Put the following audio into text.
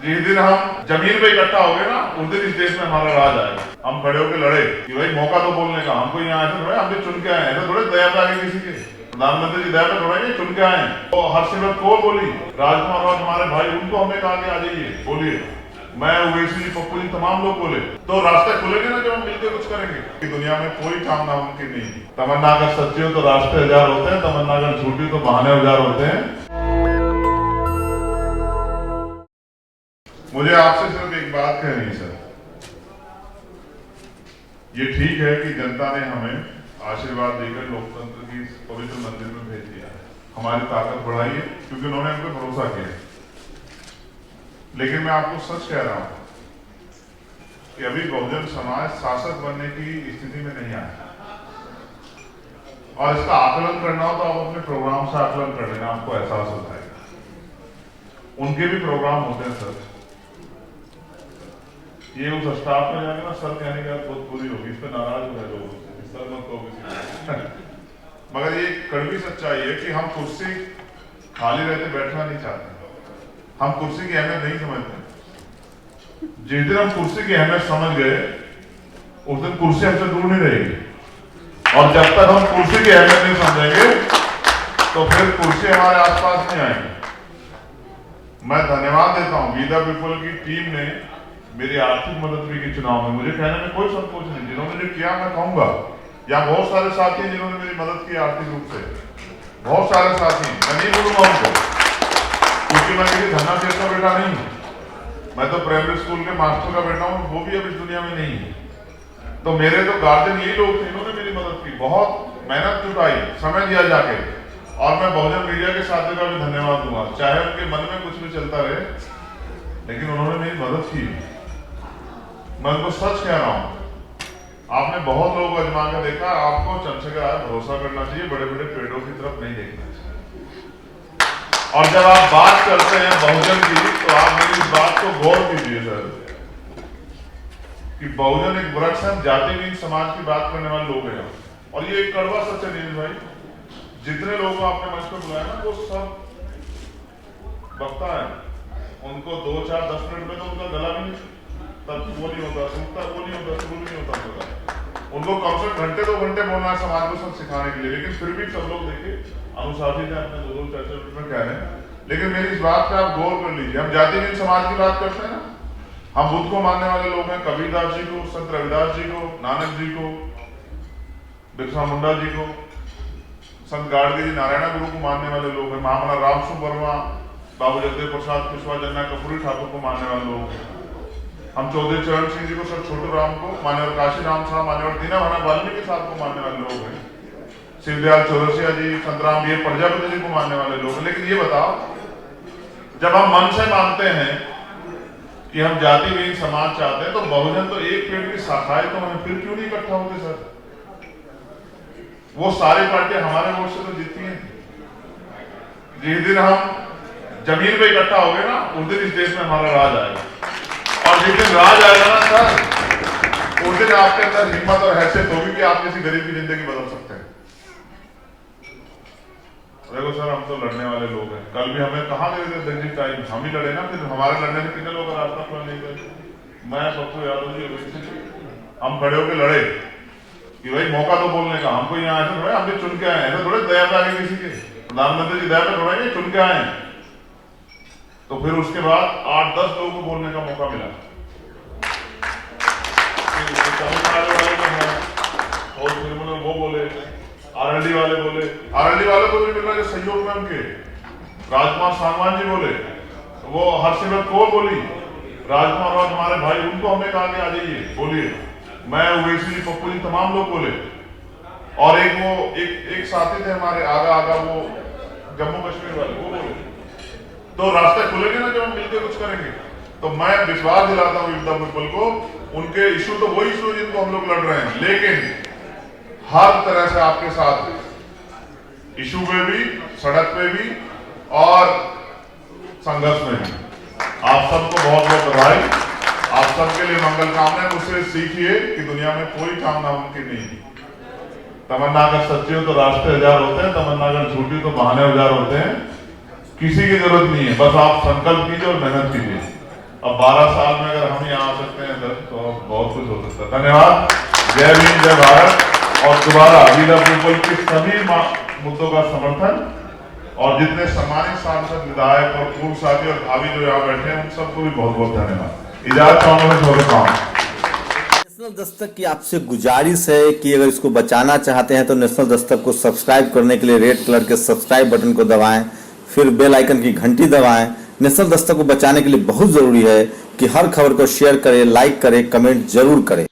जिस दिन हम जमीन पे इकट्ठा हो गए ना, उस दिन इस देश में हमारा राज आएगा। हम खड़े होकर लड़े कि भाई मौका तो बोलने का, हमको यहाँ ऐसे थोड़ा, हम भी चुन के आए हैं, ऐसे थोड़े दया पे आगे किसी के प्रधानमंत्री जी दया पे थोड़ा नहीं चुन के आए हैं। तो हर्षिमरत कौर बोली, राजकुमार और हमारे भाई, उनको हमने कहा कि आ जाइए, बोलिए। मैं, ओवैसी जी, पप्पू जी, तमाम लोग बोले। तो रास्ते खुलेंगे ना जब हम मिलकर कुछ करेंगे। कि दुनिया में कोई काम नामुमकिन नहीं। तमन्ना अगर सच्ची हो तो रास्ते हजार होते हैं, तमन्ना अगर झूठी तो बहाने हजार होते हैं। मुझे आपसे सिर्फ एक बात कहनी है सर, ये ठीक है कि जनता ने हमें आशीर्वाद देकर लोकतंत्र की पवित्र मंदिर में भेज दिया है, हमारी ताकत बढ़ाई है क्योंकि उन्होंने हम पे भरोसा किया। लेकिन मैं आपको सच कह रहा हूं कि अभी बहुजन समाज शासक बनने की स्थिति में नहीं आया, और इसका आकलन करना हो तो आप अपने प्रोग्राम से आकलन कर लेना, आपको एहसास हो जाएगा। उनके भी प्रोग्राम होते हैं सर। ये उस स्टाफ में जाके ना सर कहने की बात बहुत बुरी होगी, इस पर नाराज हो गए लोग, सर मत कहो मगर ये कड़वी सच्चाई है कि हम कुर्सी खाली रहते बैठना नहीं चाहते, हम कुर्सी की अहमियत नहीं समझते। जिस दिन हम कुर्सी की अहमियत समझ गए, उस दिन कुर्सी हमसे दूर नहीं रहेगी, और जब तक हम कुर्सी की अहमियत नहीं समझेंगे तो फिर कुर्सी हमारे आसपास नहीं आएगी। मैं धन्यवाद देता हूं वी द पीपल की टीम ने मेरी आर्थिक मदद भी की चुनाव में, मुझे कहने में कोई संकोच नहीं। जिन्होंने जो किया मैं कहूंगा, या बहुत सारे साथी हैं जिन्होंने मेरी मदद की आर्थिक रूप से, बहुत सारे साथी, मैं नहीं बोलूंगा उनको, क्योंकि मैं किसी धन्ना सेठ का बेटा नहीं हूं, मैं तो प्राइमरी स्कूल के मास्टर का बेटा हूं, वो भी अब इस दुनिया में नहीं है। तो मेरे तो गार्जियन यही लोग थे, इन्होंने मेरी मदद की, बहुत मेहनत जुटाई, समय दिया जाके। और मैं बहुजन मीडिया के साथियों का भी धन्यवाद दूंगा, चाहे उनके मन में कुछ भी चलता रहे, लेकिन उन्होंने मेरी मदद की। मैं उनको सच कह रहा हूं, आपने बहुत लोग आजमा कर देखा, आपको चंचका भरोसा करना चाहिए, बड़े बड़े पेड़ों की तरफ नहीं देखना चाहिए। और जब आप बात करते हैं बहुजन की, तो आप मेरी इस बात को गौर कीजिए सर, कि बहुजन एक वृक्ष है, जातिहीन समाज की बात करने वाले लोग हैं। और ये एक कड़वा सच है नील भाई, जितने लोगों को आपने मंच पर बुलाया ना, वो सब वक्ता है, उनको 2, 4, 10 मिनट में तो उनका गला भी तब वो नहीं होता, सूखता वो नहीं होता, शुरू नहीं होता। उनको कम से कम घंटे 2 घंटे बोलना है समाज को सब सिखाने के लिए, लेकिन फिर भी सब लोग देखिए अनुशासित है, अपने 2-2 4-4 मिनट में कह रहे हैं। लेकिन मेरी इस बात पे आप गौर कर लीजिए, हम जातिहीन समाज की बात करते हैं ना, हम बुद्ध को मानने वाले लोग हैं, कबीरदास जी को, संत रविदास जी को, नानक जी को, बिरसा मुंडा जी को, संत गाड़गे जी, नारायण गुरु को मानने वाले लोग हैं, महामना राम सुवर्मा, बाबू जगदेव प्रसाद कुशवाहा, जन्ना कपूरी ठाकुर को मानने वाले लोग हैं। हम चौधरी चरण सिंह जी को, सर छोटू राम को, मान्यवर काशी राम साहब, मान्यवर दीना भाना वाल्मीकि साहब को मानने वाले लोग हैं, शिवदयाल चौरसिया जी, संतराम वीर प्रजापति जी को मानने वाले लोग हैं। लेकिन ये बताओ, जब हम मन से मानते हैं कि हम जातिहीन समाज चाहते हैं, तो बहुजन तो एक पेड़ की शाखाएं तो हैं, फिर क्यों नहीं इकट्ठा होते सर? वो सारी पार्टियां हमारे वोट से तो जीतती हैं। जिस दिन हम जमीन पे इकट्ठा हो गए ना, उस दिन इस देश में हमारा राज आएगा। और जिस दिन राज आएगा ना सर, उस दिन आपके अंदर हिम्मत और हैसियत होगी कि आप किसी गरीब की जिंदगी बदल सकते हैं। देखो सर, हम तो लड़ने वाले लोग हैं, कल भी हमें कहाँ दे देते जगजीत टाइम, हम ही लड़े ना, फिर हमारे लड़ने से कितने लोग रास्ता खुला नहीं गए। मैं, पप्पू यादव जी, हम खड़े होकर लड़े कि भाई मौका तो बोलने का, हमको यहाँ ऐसे थोड़ा, हम भी चुन के आए हैं, ऐसे थोड़े दया पे आगे किसी के प्रधानमंत्री जी दया पे थोड़ा नहीं चुन के आए हैं। तो फिर उसके बाद 8-10 लोगों को बोलने का मौका मिला, और फिर वो बोले, आरएलडी वाले बोले, आरएलडी वाले को भी मिल रहा है सहयोग में उनके, राजकुमार सांगवान जी बोले, वो हर्षिमरत कौर बोली, राजकुमार और हमारे भाई, उनको हमने कहा कि आ जाइए, बोलिए। मैं, ओवैसी जी, पप्पू जी, तमाम लोग बोले। और एक साथी थे हमारे आगा, वो जम्मू कश्मीर वाले, वो बोले। तो रास्ते खुलेंगे ना जब हम मिलकर कुछ करेंगे। तो मैं विश्वास दिलाता हूँ युद्धा पीपल को, उनके इशू तो वही इशू जिनको हम लोग लड़ रहे हैं, लेकिन हर तरह से आपके साथ इशू पे भी, सड़क पे भी और संघर्ष में भी। आप सबको बहुत बहुत बधाई, आप सबके लिए मंगल कामना। मुझसे सीखिए कि दुनिया में कोई काम नामुमकिन नहीं। तमन्ना अगर सच्ची हो तो रास्ते हजार होते हैं, तमन्ना अगर झूठी तो बहाने हजार होते हैं। किसी की जरूरत नहीं है, बस आप संकल्प कीजिए और मेहनत कीजिए। अब 12 साल में अगर हम यहाँ आ सकते हैं सर तो बहुत कुछ हो सकता है। धन्यवाद। जय भीम, जय भारत। और दोबारा वीजा पीपल के सभी मुद्दों का समर्थन, और जितने सम्मानित सांसद, विधायक और पूर्व साथी और भावी जो यहाँ बैठे हैं उन सबको भी बहुत बहुत धन्यवाद। इजाजत चाहूंगा। नेशनल दस्तक की आपसे गुजारिश है कि अगर इसको बचाना चाहते हैं तो नेशनल दस्तक को सब्सक्राइब करने के लिए रेड कलर के सब्सक्राइब बटन को दबाएं, फिर बेल आइकन की घंटी दबाएं। नेशनल दस्तक को बचाने के लिए बहुत जरूरी है कि हर खबर को शेयर करें, लाइक करें, कमेंट जरूर करें।